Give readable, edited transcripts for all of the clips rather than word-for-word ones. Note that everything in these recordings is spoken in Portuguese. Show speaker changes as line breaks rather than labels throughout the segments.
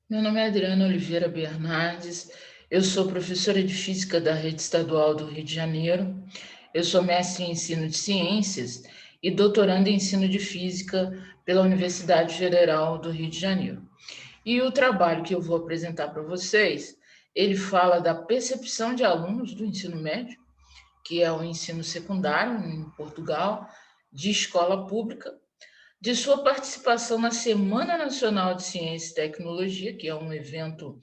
Meu nome é Adriana Oliveira Bernardes, eu sou professora de Física da Rede Estadual do Rio de Janeiro, eu sou mestre em Ensino de Ciências e doutoranda em Ensino de Física pela Universidade Federal do Rio de Janeiro. E o trabalho que eu vou apresentar para vocês, ele fala da percepção de alunos do ensino médio, que é o ensino secundário em Portugal, de escola pública, de sua participação na Semana Nacional de Ciência e Tecnologia, que é um evento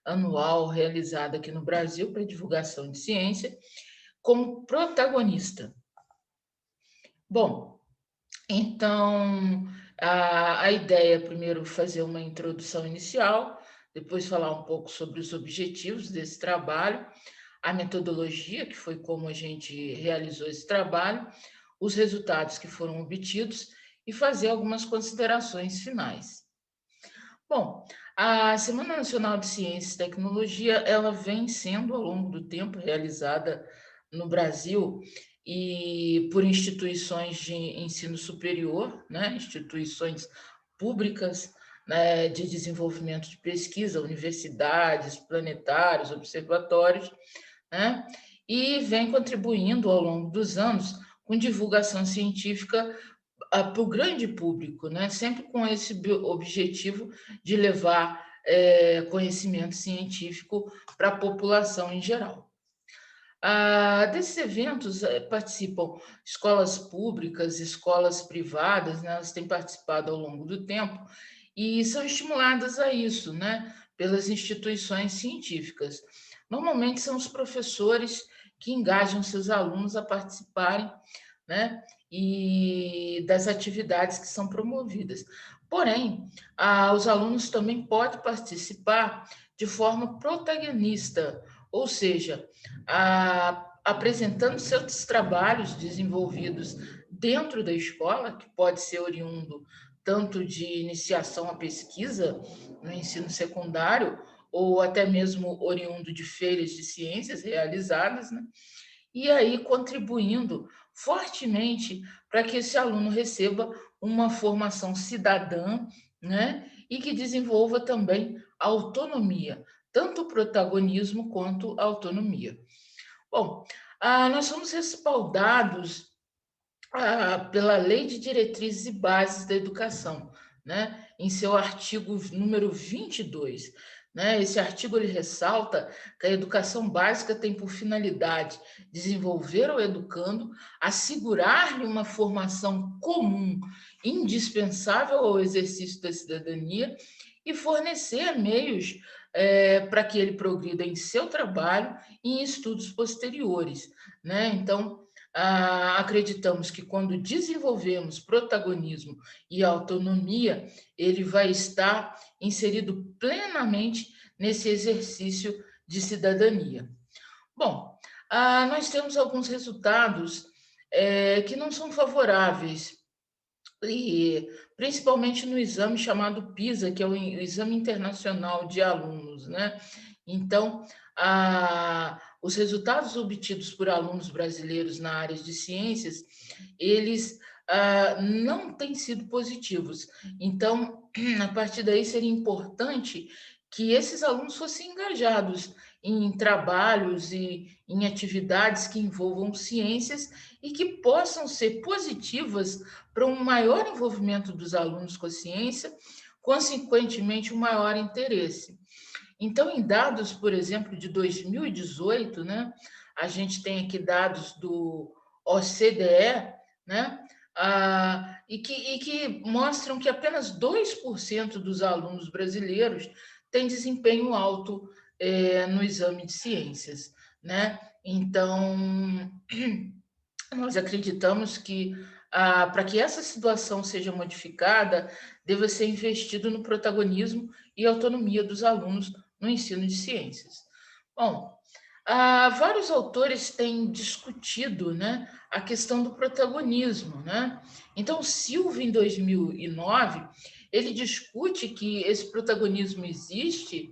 anual realizado aqui no Brasil para divulgação de ciência, como protagonista. Bom, então a ideia é primeiro fazer uma introdução inicial, depois falar um pouco sobre os objetivos desse trabalho, a metodologia, que foi como a gente realizou esse trabalho, os resultados que foram obtidos e fazer algumas considerações finais. Bom, a Semana Nacional de Ciência e Tecnologia, ela vem sendo, ao longo do tempo, realizada no Brasil e por instituições de ensino superior, né, instituições públicas, né, de desenvolvimento de pesquisa, universidades, planetários, observatórios, né, e vem contribuindo ao longo dos anos com divulgação científica para o grande público, né? Sempre com esse objetivo de levar conhecimento científico para a população em geral. Desses eventos participam escolas públicas, escolas privadas, né? Elas têm participado ao longo do tempo e são estimuladas a isso, né? Pelas instituições científicas. Normalmente são os professores que engajam seus alunos a participarem, né? E das atividades que são promovidas. Porém, os alunos também podem participar de forma protagonista, ou seja, apresentando seus trabalhos desenvolvidos dentro da escola, que pode ser oriundo tanto de iniciação à pesquisa no ensino secundário, ou até mesmo oriundo de feiras de ciências realizadas, né? E aí contribuindo fortemente para que esse aluno receba uma formação cidadã, né? E que desenvolva também a autonomia, tanto o protagonismo quanto a autonomia. Bom, nós somos respaldados pela Lei de Diretrizes e Bases da Educação, né? Em seu artigo número 22. Né? Esse artigo ele ressalta que a educação básica tem por finalidade desenvolver ao educando, assegurar-lhe uma formação comum, indispensável ao exercício da cidadania e fornecer meios para que ele progrida em seu trabalho e em estudos posteriores. Né? Então, acreditamos que quando desenvolvemos protagonismo e autonomia, ele vai estar inserido plenamente nesse exercício de cidadania. Bom, nós temos alguns resultados que não são favoráveis, e principalmente no exame chamado PISA, que é o Exame Internacional de Alunos, né? Então, os resultados obtidos por alunos brasileiros na área de ciências, eles não têm sido positivos. Então, a partir daí seria importante que esses alunos fossem engajados em trabalhos e em atividades que envolvam ciências e que possam ser positivas para um maior envolvimento dos alunos com a ciência, consequentemente, um maior interesse. Então, em dados, por exemplo, de 2018, né, a gente tem aqui dados do OCDE, né, e que mostram que apenas 2% dos alunos brasileiros têm desempenho alto no exame de ciências. Né? Então, nós acreditamos que, para que essa situação seja modificada, deva ser investido no protagonismo e autonomia dos alunos no ensino de ciências. Bom, vários autores têm discutido, né, a questão do protagonismo. Né? Então, Silva, em 2009, ele discute que esse protagonismo existe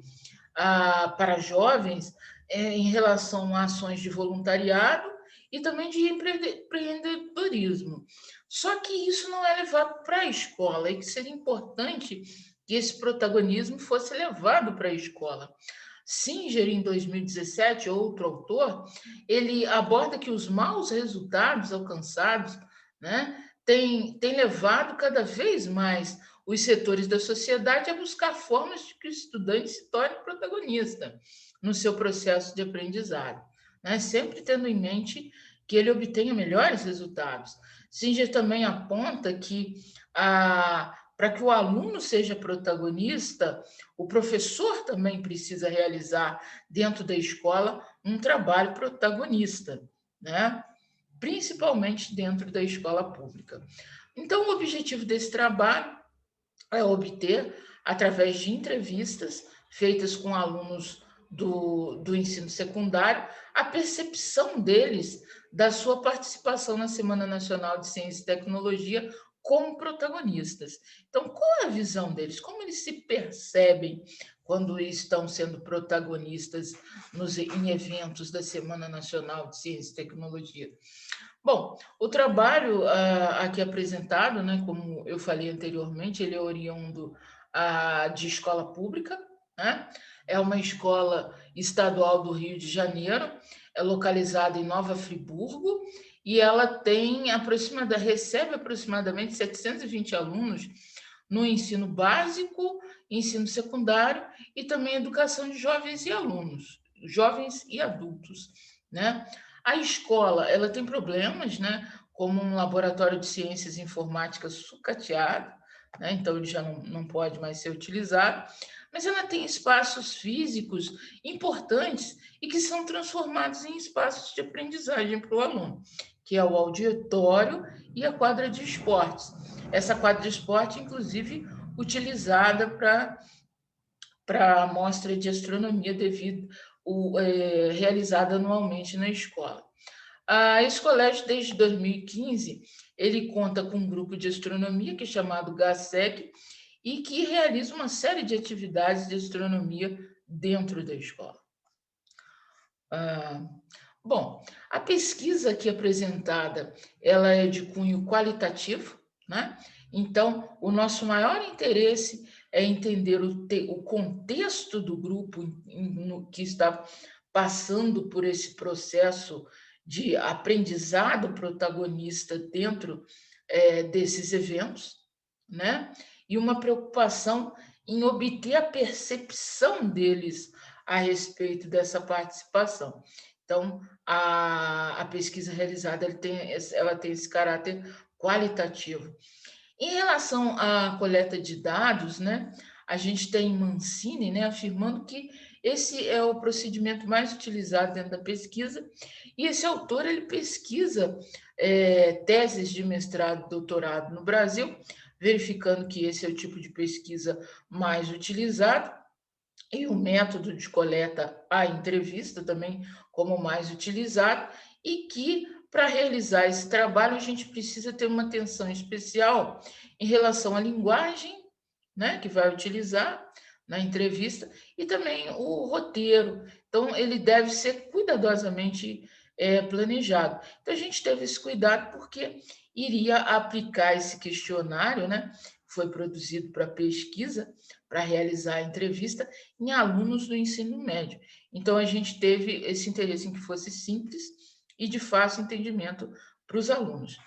para jovens em relação a ações de voluntariado e também de empreendedorismo. Só que isso não é levado para a escola e que seria importante que esse protagonismo fosse levado para a escola. Singer, em 2017, outro autor, ele aborda que os maus resultados alcançados, né, têm levado cada vez mais os setores da sociedade a buscar formas de que o estudante se torne protagonista no seu processo de aprendizado, né, sempre tendo em mente que ele obtenha melhores resultados. Singer também aponta que para que o aluno seja protagonista, o professor também precisa realizar dentro da escola um trabalho protagonista, né? Principalmente dentro da escola pública. Então, o objetivo desse trabalho é obter, através de entrevistas feitas com alunos do ensino secundário, a percepção deles da sua participação na Semana Nacional de Ciência e Tecnologia como protagonistas. Então, qual é a visão deles? Como eles se percebem quando estão sendo protagonistas em eventos da Semana Nacional de Ciência e Tecnologia? Bom, o trabalho aqui apresentado, né, como eu falei anteriormente, ele é oriundo de escola pública, né? É uma escola estadual do Rio de Janeiro, é localizada em Nova Friburgo e ela recebe aproximadamente 720 alunos no ensino básico, ensino secundário e também educação de jovens e alunos, jovens e adultos, né? A escola, ela tem problemas, né? Como um laboratório de ciências informáticas sucateado, né? Então ele já não pode mais ser utilizado, mas ela tem espaços físicos importantes e que são transformados em espaços de aprendizagem para o aluno, que é o auditório e a quadra de esportes. Essa quadra de esporte, inclusive, utilizada para a mostra de astronomia realizada anualmente na escola. Esse colégio, desde 2015, ele conta com um grupo de astronomia que é chamado GASEC e que realiza uma série de atividades de astronomia dentro da escola. Bom, a pesquisa aqui apresentada, ela é de cunho qualitativo, né? Então, o nosso maior interesse é entender o contexto do grupo que está passando por esse processo de aprendizado protagonista dentro desses eventos, né? E uma preocupação em obter a percepção deles a respeito dessa participação. Então, a pesquisa realizada ela tem esse caráter qualitativo. Em relação à coleta de dados, né, a gente tem Mancini, né, afirmando que esse é o procedimento mais utilizado dentro da pesquisa, e esse autor ele pesquisa teses de mestrado e doutorado no Brasil, verificando que esse é o tipo de pesquisa mais utilizado, e o método de coleta a entrevista também como mais utilizado, e que para realizar esse trabalho a gente precisa ter uma atenção especial em relação à linguagem, né, que vai utilizar na entrevista e também o roteiro. Então ele deve ser cuidadosamente planejado. Então a gente teve esse cuidado porque iria aplicar esse questionário, né, que foi produzido para pesquisa, para realizar a entrevista em alunos do ensino médio. Então, a gente teve esse interesse em que fosse simples e de fácil entendimento para os alunos.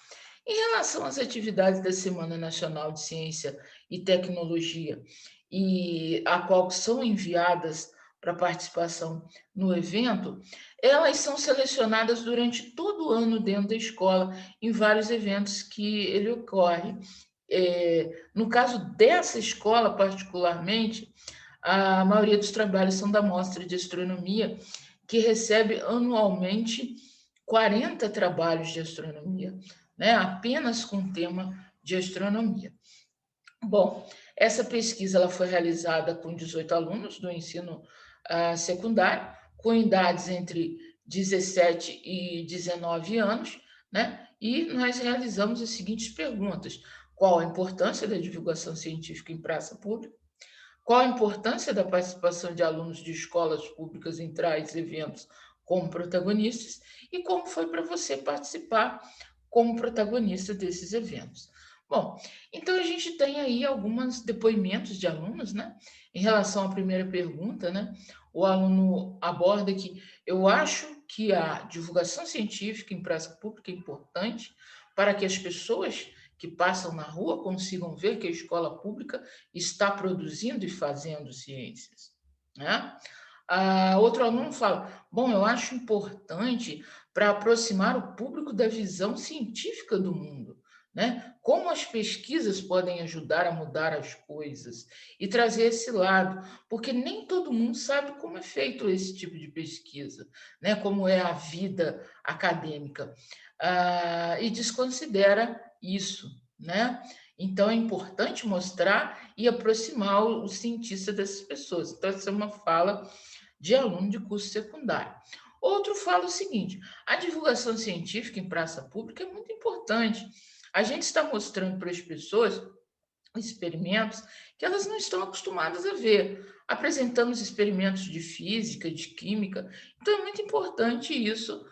Em relação às atividades da Semana Nacional de Ciência e Tecnologia, e a qual são enviadas para participação no evento, elas são selecionadas durante todo o ano dentro da escola, em vários eventos que ele ocorre. No caso dessa escola, particularmente, a maioria dos trabalhos são da Mostra de Astronomia, que recebe anualmente 40 trabalhos de astronomia, né? Apenas com tema de astronomia. Bom, essa pesquisa ela foi realizada com 18 alunos do ensino secundário, com idades entre 17 e 19 anos, né? E nós realizamos as seguintes perguntas: qual a importância da divulgação científica em praça pública? Qual a importância da participação de alunos de escolas públicas em tais eventos como protagonistas? E como foi para você participar como protagonista desses eventos? Bom, então a gente tem aí alguns depoimentos de alunos, né? Em relação à primeira pergunta, né? O aluno aborda que eu acho que a divulgação científica em praça pública é importante para que as pessoas que passam na rua consigam ver que a escola pública está produzindo e fazendo ciências, né? Outro aluno fala: bom, eu acho importante para aproximar o público da visão científica do mundo, né? Como as pesquisas podem ajudar a mudar as coisas e trazer esse lado, porque nem todo mundo sabe como é feito esse tipo de pesquisa, né? Como é a vida acadêmica, e desconsidera isso, né? Então é importante mostrar e aproximar o cientista dessas pessoas. Então, essa é uma fala de aluno de curso secundário. Outro fala o seguinte: a divulgação científica em praça pública é muito importante. A gente está mostrando para as pessoas experimentos que elas não estão acostumadas a ver. Apresentamos experimentos de física, de química. Então, é muito importante isso,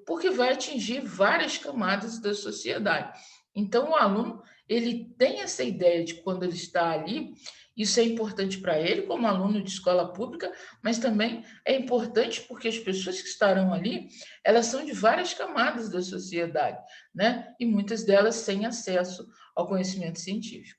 porque vai atingir várias camadas da sociedade. Então, o aluno ele tem essa ideia de quando ele está ali, isso é importante para ele, como aluno de escola pública, mas também é importante porque as pessoas que estarão ali, elas são de várias camadas da sociedade, né? E muitas delas têm acesso ao conhecimento científico.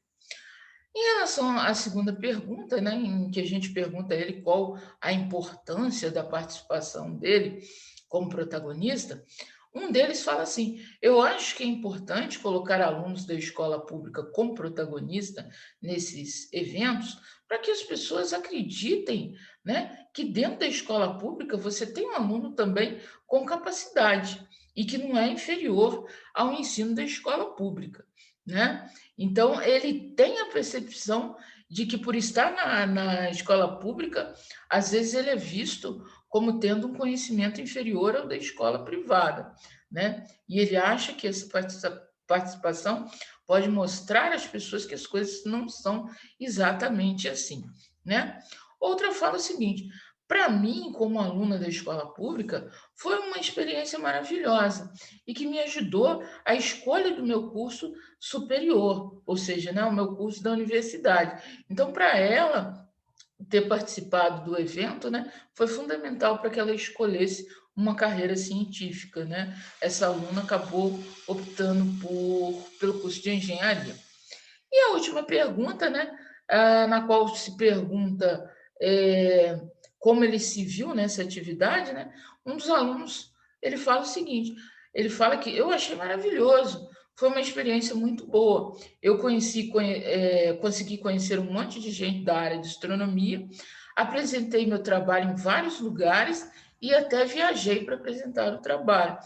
Em relação à segunda pergunta, né, em que a gente pergunta a ele qual a importância da participação dele como protagonista, um deles fala assim: eu acho que é importante colocar alunos da escola pública como protagonista nesses eventos, para que as pessoas acreditem, né, que dentro da escola pública você tem um aluno também com capacidade e que não é inferior ao ensino da escola pública, né? Então, ele tem a percepção de que, por estar na escola pública, às vezes ele é visto como tendo um conhecimento inferior ao da escola privada, né? E ele acha que essa participação pode mostrar às pessoas que as coisas não são exatamente assim, né? Outra fala o seguinte: para mim, como aluna da escola pública, foi uma experiência maravilhosa e que me ajudou a escolha do meu curso superior, ou seja, né, o meu curso da universidade. Então, para ela ter participado do evento, né, foi fundamental para que ela escolhesse uma carreira científica, né? Essa aluna acabou optando pelo curso de engenharia. E a última pergunta, né, na qual se pergunta é, como ele se viu nessa atividade, né? Um dos alunos ele fala o seguinte: ele fala que eu achei maravilhoso, foi uma experiência muito boa. Eu consegui conhecer um monte de gente da área de astronomia, apresentei meu trabalho em vários lugares e até viajei para apresentar o trabalho.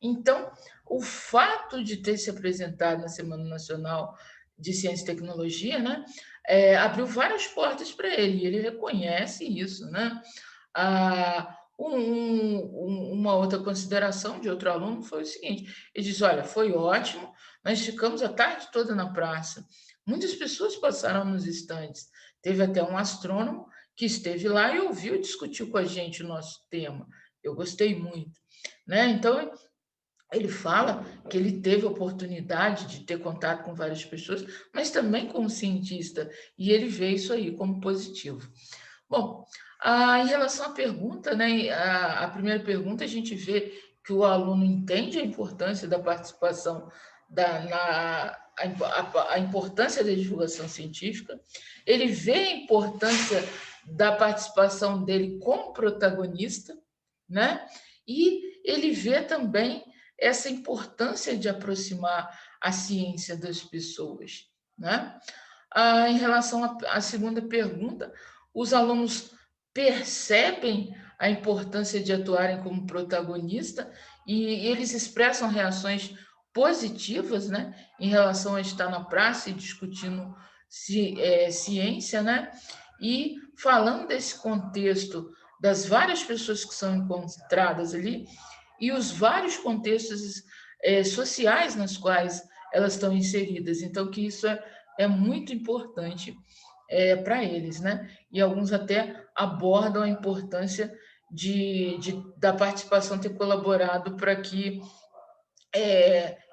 Então, o fato de ter se apresentado na Semana Nacional de Ciência e Tecnologia, né, abriu várias portas para ele, e ele reconhece isso, né? Uma outra consideração de outro aluno foi o seguinte: ele diz, olha, foi ótimo, nós ficamos a tarde toda na praça, muitas pessoas passaram nos estantes, teve até um astrônomo que esteve lá e ouviu e discutiu com a gente o nosso tema, eu gostei muito, né? Então, ele fala que ele teve a oportunidade de ter contato com várias pessoas, mas também com um cientista, e ele vê isso aí como positivo. Bom, em relação à pergunta, né, a primeira pergunta, a gente vê que o aluno entende a importância da participação a importância da divulgação científica, ele vê a importância da participação dele como protagonista, né? E ele vê também essa importância de aproximar a ciência das pessoas, né? Em relação à segunda pergunta, os alunos percebem a importância de atuarem como protagonista e eles expressam reações positivas, né, em relação a estar na praça e discutindo ciência, né, e falando desse contexto das várias pessoas que são encontradas ali e os vários contextos sociais nas quais elas estão inseridas. Então, que isso é muito importante para eles, né? E alguns até abordam a importância da participação ter colaborado para que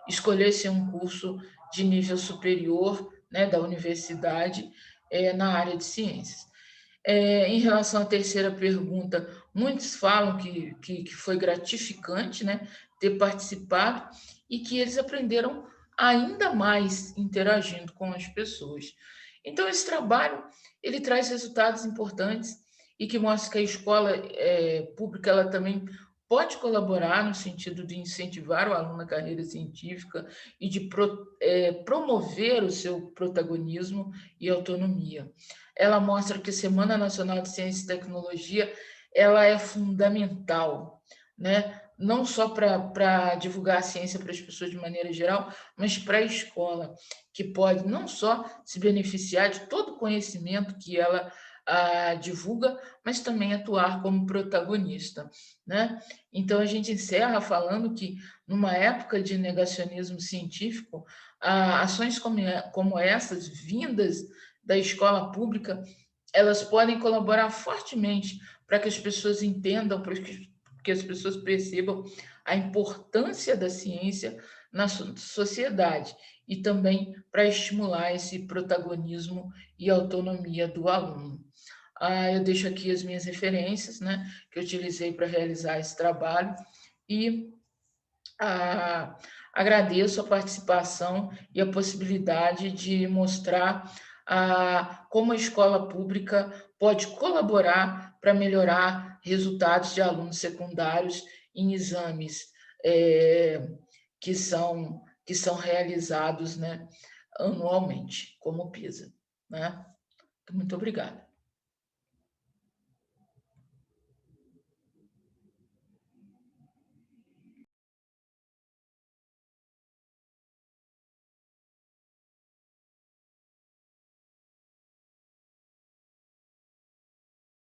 escolhessem um curso de nível superior, né, da universidade, na área de ciências. Em relação à terceira pergunta, muitos falam que foi gratificante, né, ter participado e que eles aprenderam ainda mais interagindo com as pessoas. Então, esse trabalho ele traz resultados importantes e que mostra que a escola pública ela também pode colaborar no sentido de incentivar o aluno na carreira científica e de promover o seu protagonismo e autonomia. Ela mostra que a Semana Nacional de Ciência e Tecnologia ela é fundamental, né? Não só para divulgar a ciência para as pessoas de maneira geral, mas para a escola, que pode não só se beneficiar de todo o conhecimento que ela divulga, mas também atuar como protagonista, né? Então a gente encerra falando que numa época de negacionismo científico, ações como essas vindas da escola pública, elas podem colaborar fortemente para que as pessoas entendam, para que as pessoas percebam a importância da ciência na sociedade e também para estimular esse protagonismo e autonomia do aluno. Eu deixo aqui as minhas referências, né, que eu utilizei para realizar esse trabalho e ah, agradeço a participação e a possibilidade de mostrar como a escola pública pode colaborar para melhorar resultados de alunos secundários em exames que são realizados, né, anualmente, como o PISA. Né? Muito obrigada.